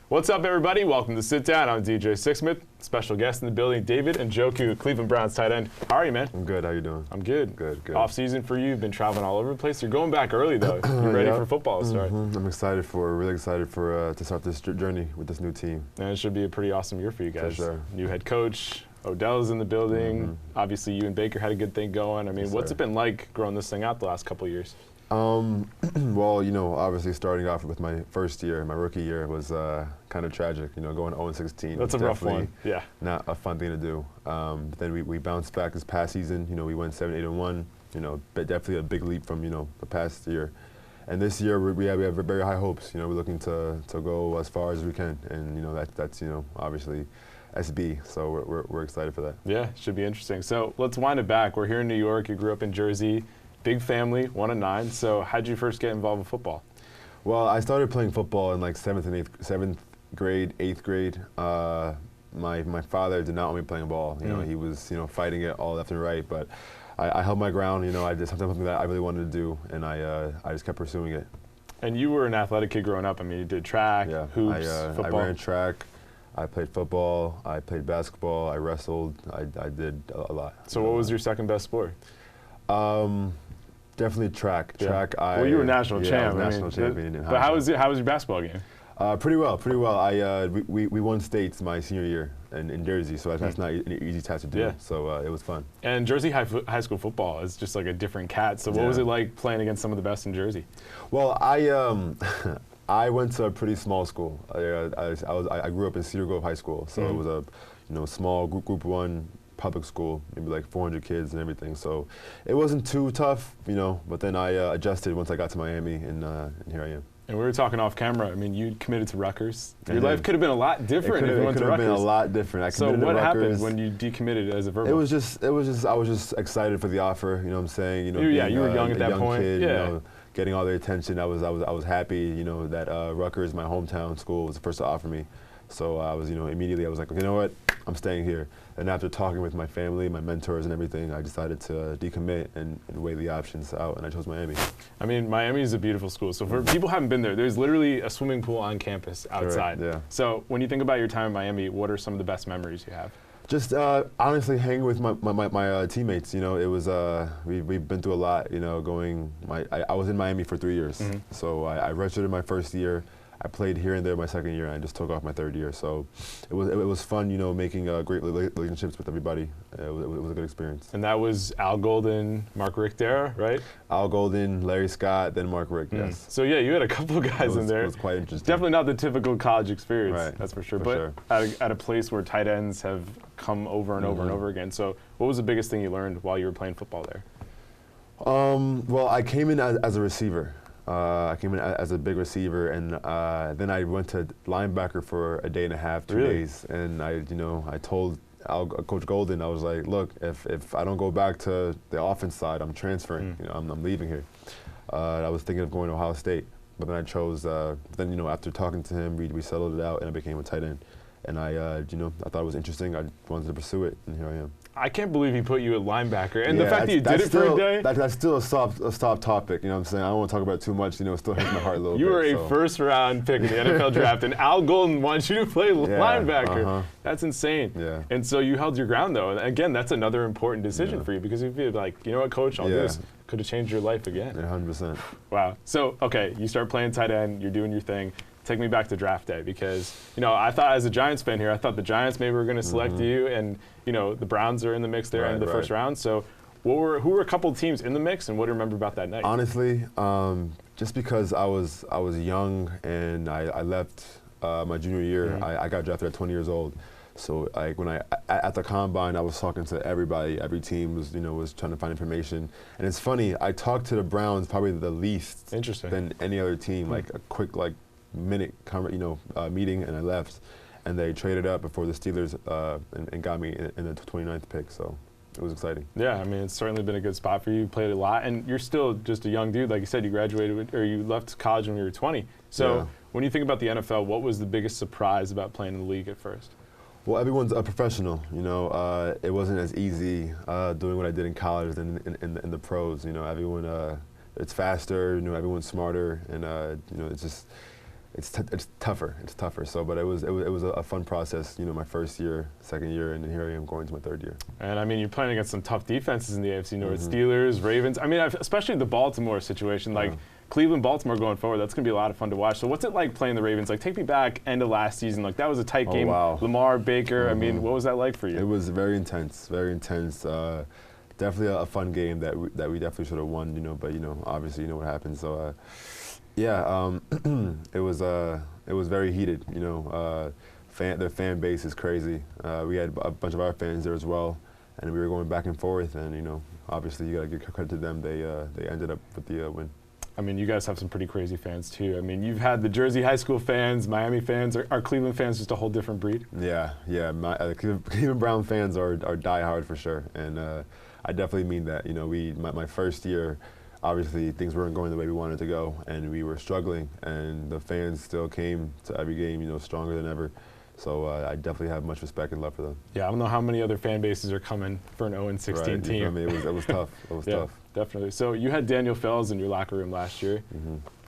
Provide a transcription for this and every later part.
What's up, everybody? Welcome to Sit Down. I'm DJ Sixsmith. Special guest in the building, David Njoku, Cleveland Browns tight end. How are you, man? I'm good. How you doing? I'm good. Good. Off season for you. You've been traveling all over the place. You're going back early, though. You're ready for football to start. I'm really excited for to start this journey with this new team. And it should be a pretty awesome year for you guys. For sure. New head coach. Odell's in the building. Obviously, you and Baker had a good thing going. I mean, Yes, what's sir. it been like growing this thing out the last couple of years? Well, obviously starting off with my first year, my rookie year, was kind of tragic. Going 0-16. That's a rough one. Yeah. Not a fun thing to do. But then we bounced back this past season. We went 7-8-1. But definitely a big leap from the past year. And this year we have very high hopes. We're looking to go as far as we can, and that's obviously SB. So we're excited for that. Yeah, should be interesting. So let's wind it back. We're here in New York. You grew up in Jersey. Big family, 1 of 9. So how'd you first get involved with football? Well, I started playing football in like 7th grade, 8th grade. My father did not want me playing ball. He was fighting it all left and right, but I held my ground. I did something that I really wanted to do, and I just kept pursuing it. And you were an athletic kid growing up. I mean, you did track, hoops, football. I ran track. I played football. I played basketball. I wrestled. I did a lot. So what was your second best sport? Definitely track. Yeah. Track. Well, you were national champ. I was national champion in high But how school. was your basketball game? Pretty well. We won states my senior year in Jersey, so that's not an easy task to do. Yeah. So it was fun. And Jersey high school football is just like a different cat. So what was it like playing against some of the best in Jersey? Well, I went to a pretty small school. I grew up in Cedar Grove High School, so it was a small group 1 public school, maybe like 400 kids and everything. So it wasn't too tough, But then I adjusted once I got to Miami, and here I am. And we were talking off camera. I mean, you committed to Rutgers. Your life could have been a lot different if you went to Rutgers. It could have been a lot different. So what happened when you decommitted as a verbal? It was just I was just excited for the offer. You know what I'm saying? You were young at that point. Kid, getting all their attention. I was happy. That Rutgers, my hometown school, was the first to offer me. So I was immediately I was like, you know what? I'm staying here. And after talking with my family, my mentors and everything, I decided to decommit and weigh the options out, and I chose Miami. I mean, Miami is a beautiful school. So for people who haven't been there, there's literally a swimming pool on campus outside. Correct, yeah. So when you think about your time in Miami, what are some of the best memories you have? Just honestly hanging with my teammates. It was we've been through a lot. I was in Miami for 3 years, so I redshirted my first year. I played here and there my second year, and I just took off my third year. So it was fun, making great relationships with everybody. It was a good experience. And that was Al Golden, Mark Richter, right? Al Golden, Larry Scott, then Mark Richt, yes. So yeah, you had a couple of guys in there. It was quite interesting. Definitely not the typical college experience, right. That's for sure. At a place where tight ends have come over and over and over again. So what was the biggest thing you learned while you were playing football there? Well, I came in as a receiver. I came in as a big receiver, and then I went to linebacker for a day and a half, 2 days, and I told Coach Golden, I was like, look, if I don't go back to the offense side, I'm transferring. I'm leaving here. I was thinking of going to Ohio State, but then I chose. Then after talking to him, we settled it out, and I became a tight end. And I thought it was interesting. I wanted to pursue it, and here I am. I can't believe he put you at linebacker, and the fact that you did it for a day. That's still a soft topic. What I'm saying? I don't want to talk about it too much. It still hurts my heart a little bit. You were a first-round pick in the NFL draft, and Al Golden wants you to play linebacker. That's insane. Yeah. And so you held your ground, though. And again, that's another important decision for you, because if you're like, you know what, Coach, I'll do this, could have changed your life again. 100%. Wow. So, okay, you start playing tight end, you're doing your thing. Take me back to draft day, because I thought, as a Giants fan here, I thought the Giants maybe were going to select you, and the Browns are in the mix there in the first round. So who were a couple of teams in the mix, and what do you remember about that night? Honestly, just because I was young and I left my junior year, I got drafted at 20 years old. So when at the combine, I was talking to everybody. Every team was trying to find information. And it's funny, I talked to the Browns probably the least than any other team. Like a quick minute meeting, and I left, and they traded up before the Steelers and got me in the 29th pick. So it was exciting. Yeah, I mean, it's certainly been a good spot for you. You played a lot, and you're still just a young dude. Like you said, you graduated or you left college when you were 20. So when you think about the NFL, what was the biggest surprise about playing in the league at first? Well, everyone's a professional. It wasn't as easy doing what I did in college than in the pros. Everyone, it's faster. Everyone's smarter, and it's just. it's tougher. It's tougher. So, but it was a fun process. You know, my first year, second year, and here I am going to my third year. And I mean, you're playing against some tough defenses in the AFC North: Steelers, Ravens. I mean, especially the Baltimore situation, like Cleveland, Baltimore going forward. That's going to be a lot of fun to watch. So, what's it like playing the Ravens? Like, take me back end of last season. Like, that was a tight game. Wow. Lamar, Baker. I mean, what was that like for you? It was very intense. Very intense. Definitely a fun game that we definitely should have won. You know, but you know, obviously, you know what happened. So. Yeah, it was very heated. You know, the fan base is crazy. We had a bunch of our fans there as well, and we were going back and forth. And you know, obviously, you got to give credit to them. They ended up with the win. I mean, you guys have some pretty crazy fans too. I mean, you've had the Jersey high school fans, Miami fans. Are Cleveland fans just a whole different breed? Yeah. Cleveland Brown fans are diehard for sure, and I definitely mean that. You know, my first year. Obviously, things weren't going the way we wanted to go, and we were struggling, and the fans still came to every game, you know, stronger than ever. So I definitely have much respect and love for them. Yeah, I don't know how many other fan bases are coming for an 0-16 team. I mean, it was tough. It was tough. Definitely. So you had Daniel Fells in your locker room last year.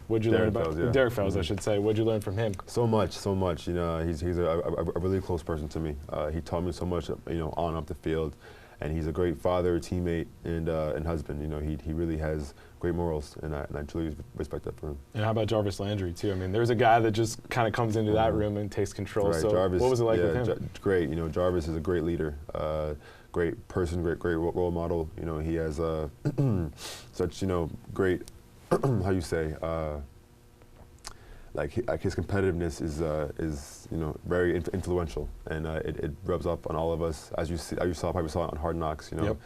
What'd you learn about Derek Fells? I should say. What'd you learn from him? So much. You know, he's a really close person to me. He taught me so much, you know, on and off the field. And he's a great father, teammate, and husband. You know, he really has great morals, and I truly respect that for him. And how about Jarvis Landry too? I mean, there's a guy that just kind of comes into that room and takes control. Right, so Jarvis, what was it like with him? Great. You know, Jarvis is a great leader, great person, great role model. You know, he has such great how you say. Like his competitiveness is very influential, and it rubs up on all of us, as you probably saw on Hard Knocks. You know,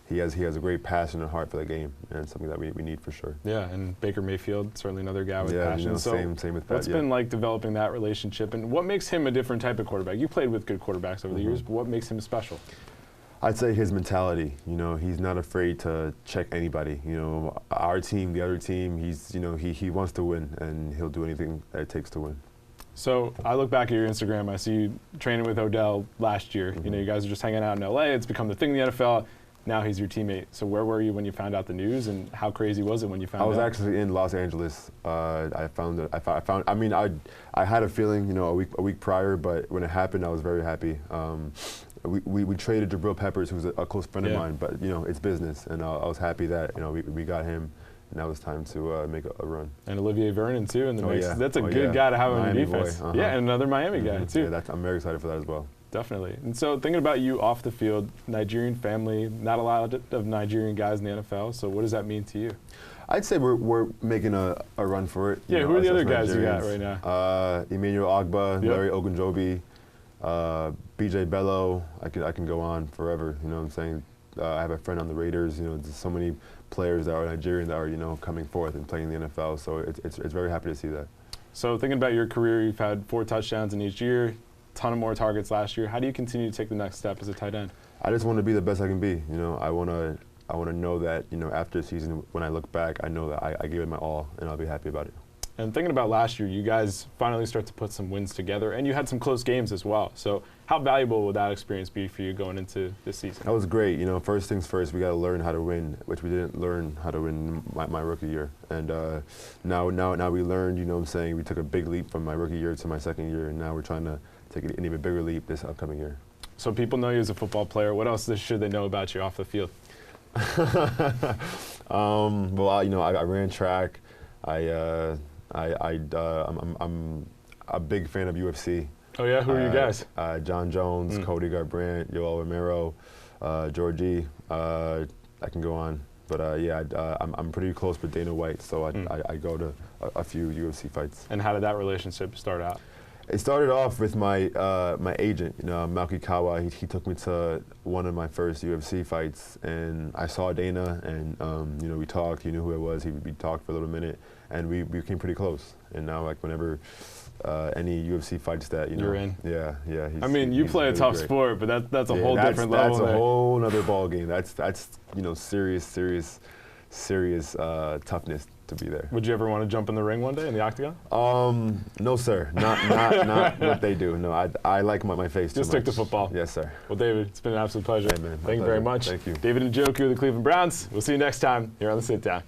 he has a great passion and heart for the game, and it's something that we need for sure. Yeah, and Baker Mayfield, certainly another guy with passion. You know, so same with that. What's been like developing that relationship, and what makes him a different type of quarterback? You played with good quarterbacks over the years, but what makes him special? I'd say his mentality. You know, he's not afraid to check anybody. You know, our team, the other team, he wants to win, and he'll do anything that it takes to win. So I look back at your Instagram. I see you training with Odell last year. You know, you guys are just hanging out in LA. It's become the thing in the NFL. Now he's your teammate. So where were you when you found out the news, and how crazy was it when you found out? I was actually in Los Angeles. I had a feeling, you know, a week prior, but when it happened, I was very happy. We traded Jabril Peppers, who's a close friend of mine, but you know, it's business, and I was happy that we got him, and now it's time to make a run. And Olivier Vernon too in the mix. That's a good guy to have on your defense. Yeah, and another Miami guy too. Yeah, I'm very excited for that as well. Definitely. And so thinking about you off the field, Nigerian family, not a lot of Nigerian guys in the NFL. So what does that mean to you? I'd say we're making a run for it. Yeah, who are the other guys you got right now? Emmanuel Ogba, Larry Ogunjobi. BJ Bello, I can go on forever. You know what I'm saying? I have a friend on the Raiders. You know, there's so many players that are Nigerian that are coming forth and playing in the NFL. So it's very happy to see that. So thinking about your career, you've had 4 touchdowns in each year, ton of more targets last year. How do you continue to take the next step as a tight end? I just want to be the best I can be. You know, I want to know that after the season, when I look back, I know that I gave it my all, and I'll be happy about it. And thinking about last year, you guys finally start to put some wins together, and you had some close games as well. So how valuable would that experience be for you going into this season? That was great. You know, first things first, we got to learn how to win, which we didn't learn how to win my rookie year. And now we learned, you know what I'm saying, we took a big leap from my rookie year to my second year, and now we're trying to take an even bigger leap this upcoming year. So people know you as a football player. What else should they know about you off the field? Well, you know, I ran track. I'm a big fan of UFC. Oh yeah, who are you guys? John Jones, Cody Garbrandt, Yoel Romero, Georgie. I can go on, but yeah, I'm pretty close with Dana White, so I go to a few UFC fights. And how did that relationship start out? It started off with my my agent, you know, Malky Kawa. He took me to one of my first UFC fights, and I saw Dana, and you know, we talked. He knew who I was. We talked for a little minute, and we became pretty close. And now, like, whenever any UFC fights that, you know, you're in. Yeah. I mean, you play a tough sport, but that's a whole different level. That's a whole other ball game. That's you know, serious toughness to be there. Would you ever want to jump in the ring one day in the octagon? No, sir. Not what they do. No, I like my face too much. Just stick to football. Yes, sir. Well, David, it's been an absolute pleasure. Hey, man, thank you very much. Thank you. David Njoku of the Cleveland Browns. We'll see you next time here on The Sit Down.